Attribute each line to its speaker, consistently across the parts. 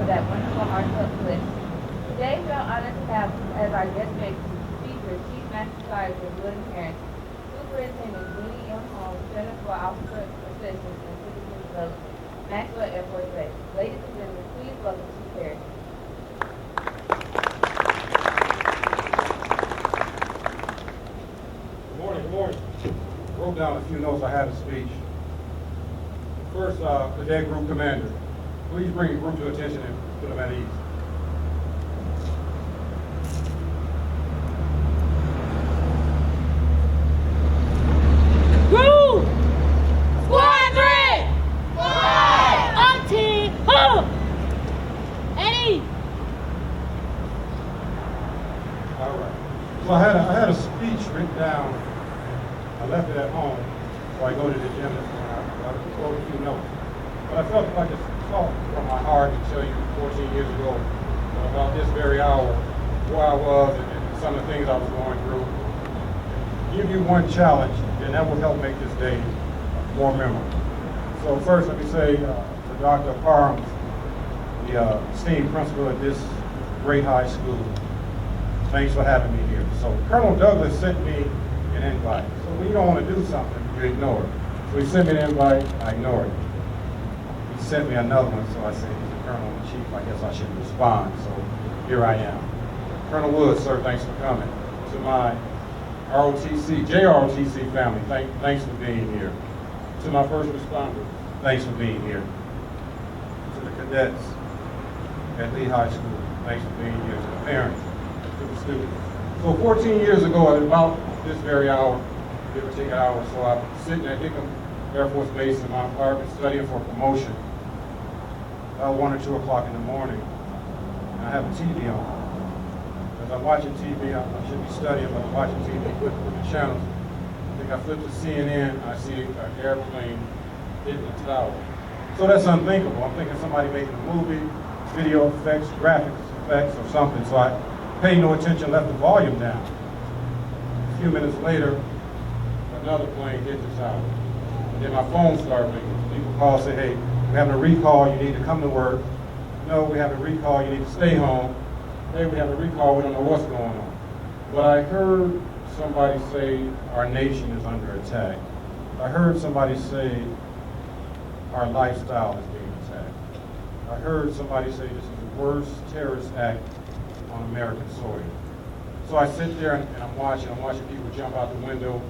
Speaker 1: for that wonderful heartfelt bliss. Today we are honored to have as our guest speaker Chief Master Sergeant William Harris, Superintendent Winnie M. Holmes, Center for Officer Assistance and Citizen Development, Maxwell Air Force Base. Ladies and gentlemen, please welcome Chief Harris.
Speaker 2: Good morning. Wrote down a few notes I had in speech. First, Cadet Group Commander. Please bring your group to attention and put them at ease.
Speaker 3: Group! Squadron! Up team! Ho! Eddie!
Speaker 2: All right. So I had a speech written down. I left it at home, so I go to the gym and I wrote a few notes. But I felt like it's thought from my heart to tell you 14 years ago about this very hour, where I was and some of the things I was going through. Give you one challenge, and that will help make this day more memorable. So first, let me say to Dr. Parhams, the esteemed principal at this great high school, thanks for having me here. So Colonel Douglas sent me an invite. So when you don't want to do something, you ignore it. So he sent me an invite, I ignored it. He sent me another one, so I said, he's the Colonel in Chief, I guess I should respond. So here I am. Colonel Woods, sir, thanks for coming. To my JROTC family, thanks for being here. To my first responders, thanks for being here. To the cadets at Lee High School, thanks for being here. To the parents, to the students. So 14 years ago, at about this very hour, give or take an hour, so I'm sitting at Hickam Air Force Base in my apartment studying for promotion. About 1 or 2 o'clock in the morning, and I have a TV on. As I'm watching TV, I should be studying, but I'm watching TV, with the channels. I think I flip to CNN, I see an airplane hitting the tower. So that's unthinkable. I'm thinking somebody making a movie, video effects, graphics effects, or something. So I paid no attention, left the volume down. A few minutes later, another plane hit the tower. And then my phone started ringing. People call, say, hey, we're having a recall, you need to come to work. No, we have a recall, you need to stay home. Hey, we have a recall, we don't know what's going on. But I heard somebody say our nation is under attack. I heard somebody say our lifestyle is being attacked. I heard somebody say this is the worst terrorist act on American soil. So I sit there and I'm watching people jump out the window.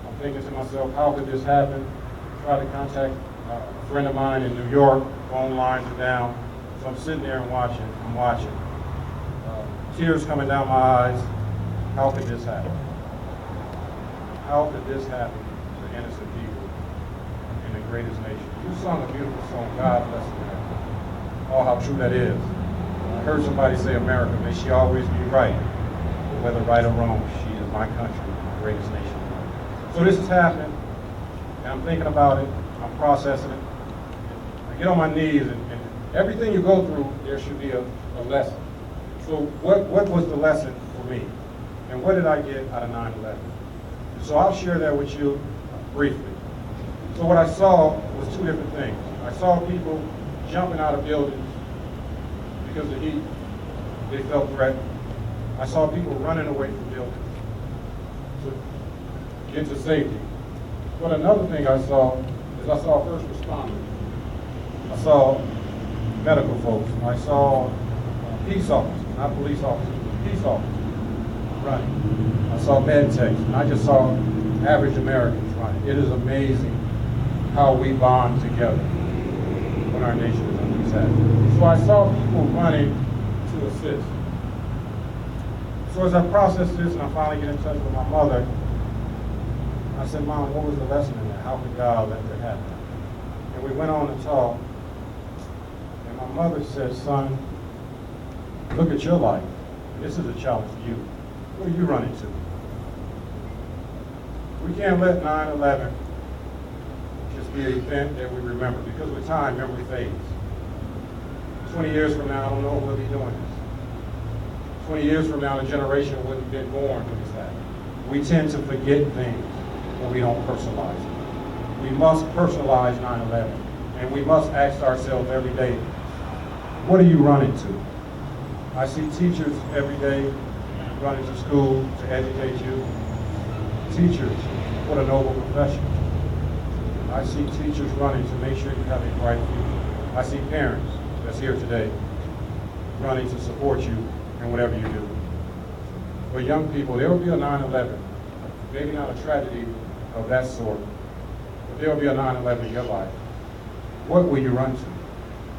Speaker 2: I'm thinking to myself, how could this happen? Try to contact a friend of mine in New York, phone lines are down. So I'm sitting there and I'm watching. Tears coming down my eyes. How could this happen? How could this happen to innocent people in the greatest nation? You sung a beautiful song, God Bless America. Oh, how true that is. I heard somebody say America, may she always be right. Whether right or wrong, she is my country, the greatest nation. So this is happening, and I'm thinking about it, I'm processing it. I get on my knees, and everything you go through, there should be a lesson. So what was the lesson for me? And what did I get out of 9/11? So I'll share that with you briefly. So what I saw was two different things. I saw people jumping out of buildings because of the heat. They felt threatened. I saw people running away from buildings to get to safety. But another thing I saw is I saw first responders. I saw medical folks. I saw peace officers, not police officers, but peace officers running. I saw med techs, and I just saw average Americans running. It is amazing how we bond together when our nation is under attack. So I saw people running to assist. So as I processed this and I finally get in touch with my mother, I said, Mom, what was the lesson in that? How could God let that happen? And we went on to talk, and my mother said, son, look at your life. This is a challenge for you. What are you running to? We can't let 9/11 just be an event that we remember, because with time, memory fades. 20 years from now, I don't know if we'll be doing this. 20 years from now, a generation wouldn't have been born when this happened. We tend to forget things when we don't personalize it. We must personalize 9/11, and we must ask ourselves every day, what are you running to? I see teachers every day running to school to educate you. Teachers, what a noble profession. I see teachers running to make sure you have a bright future. I see parents that's here today running to support you in whatever you do. For young people, there will be a 9/11. Maybe not a tragedy of that sort, but there will be a 9/11 in your life. What will you run to?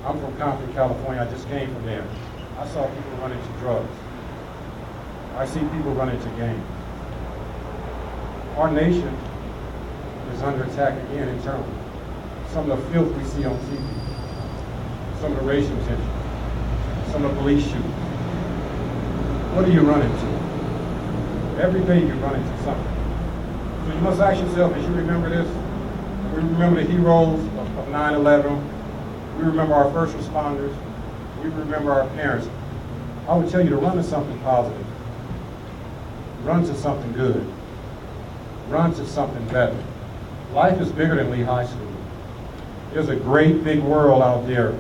Speaker 2: I'm from Compton, California. I just came from there. I saw people running to drugs. I see people running to gangs. Our nation is under attack again internally. Some of the filth we see on TV, some of the racial tension, some of the police shootings. What are you running to? Every day you're running to something. So you must ask yourself, as you remember this, we remember the heroes of 9/11, we remember our first responders, we remember our parents. I would tell you to run to something positive. Run to something good. Run to something better. Life is bigger than Lee High School. There's a great big world out there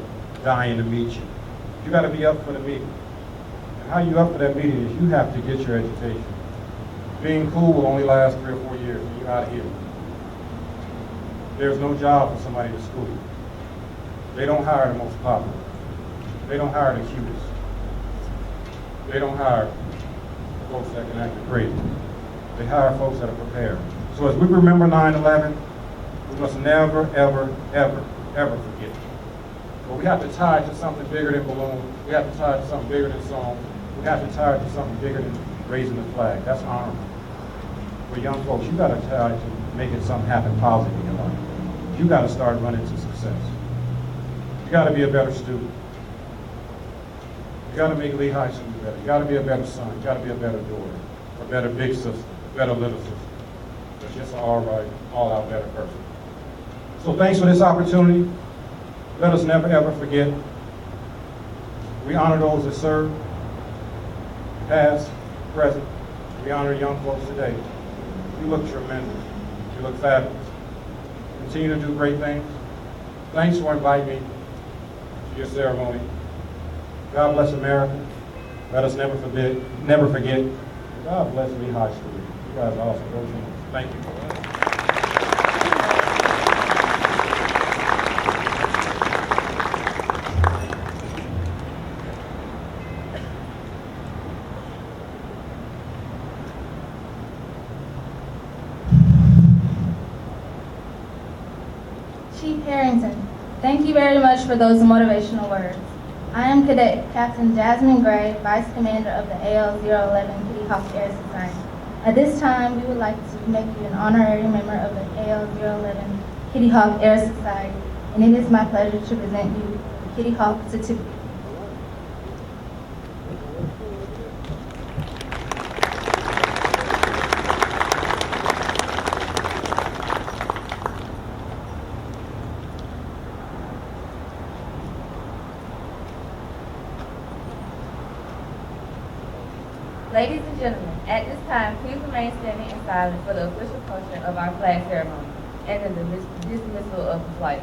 Speaker 2: dying to meet you. You got to be up for the meeting. And how you up for that meeting is you have to get your education. Being cool will only last 3 or 4 years and you're out of here. There's no job for somebody to school. They don't hire the most popular. They don't hire the cutest. They don't hire folks that can act crazy. They hire folks that are prepared. So as we remember 9/11, we must never, ever, ever, ever forget. But we have to tie it to something bigger than balloons. We have to tie it to something bigger than songs. We have to tie it to something bigger than raising the flag. That's honorable. For young folks, you got to tie it to making something happen positive in your life. You got to start running to success. You got to be a better student. You got to make Lee High School better. You got to be a better son. You got to be a better daughter, a better big sister, a better little sister. But just an all-out better person. So thanks for this opportunity. Let us never ever forget. We honor those that serve, past, present. We honor young folks today. You look tremendous. You look fabulous. Continue to do great things. Thanks for inviting me to your ceremony. God bless America. Let us never forget. God bless Lee High School. You guys are awesome. Thank you.
Speaker 4: Chief Harrington, thank you very much for those motivational words. I am Cadet Captain Jasmine Gray, Vice Commander of the AL-011 Kitty Hawk Air Society. At this time, we would like to make you an honorary member of the AL-011 Kitty Hawk Air Society, and it is my pleasure to present you the Kitty Hawk certificate.
Speaker 1: Ladies and gentlemen, at this time, please remain standing in silence for the official portion of our flag ceremony and then the dismissal of the flight.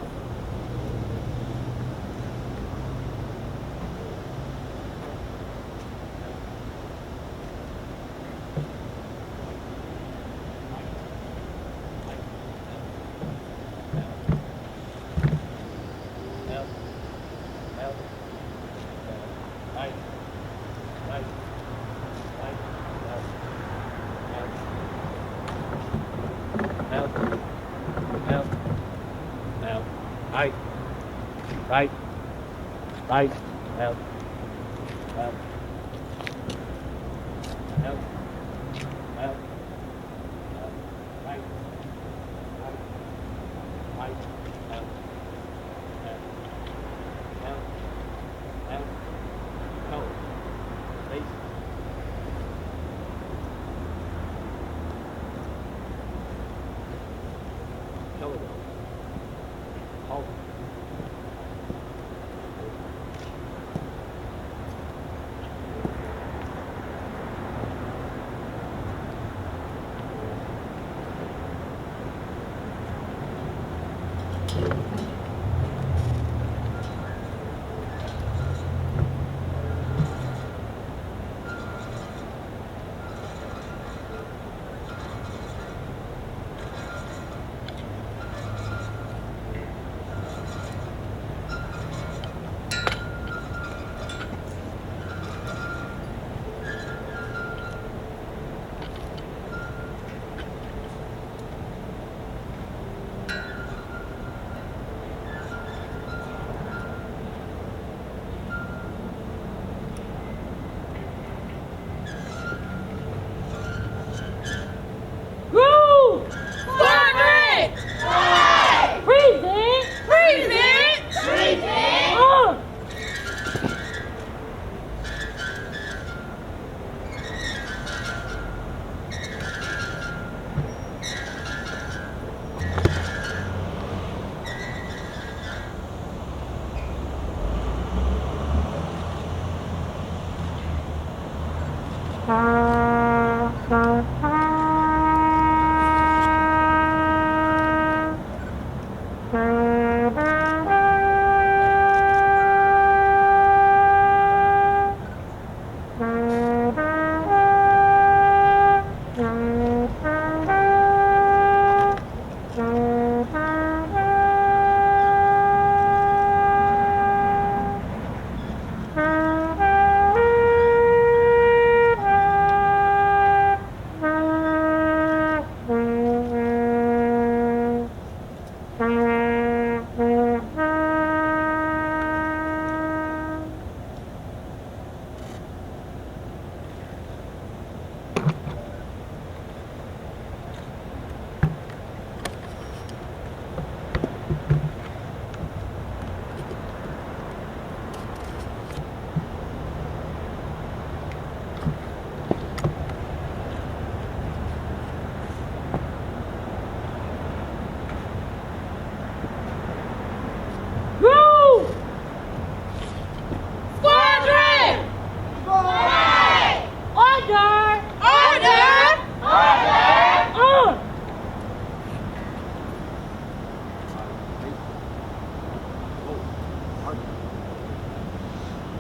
Speaker 5: Right, out, out, out, out, right, right, out, out, go, face, go, hold.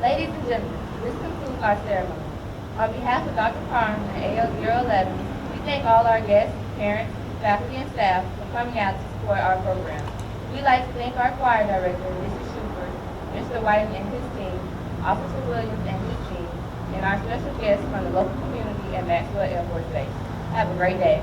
Speaker 1: Ladies and gentlemen, this concludes our ceremony. On behalf of Dr. Carnes and AL-011, we thank all our guests, parents, faculty, and staff for coming out to support our program. We'd like to thank our choir director, Mr. Schubert, Mr. Whiting and his team, Officer Williams and his team, and our special guests from the local community at Maxwell Air Force Base. Have a great day.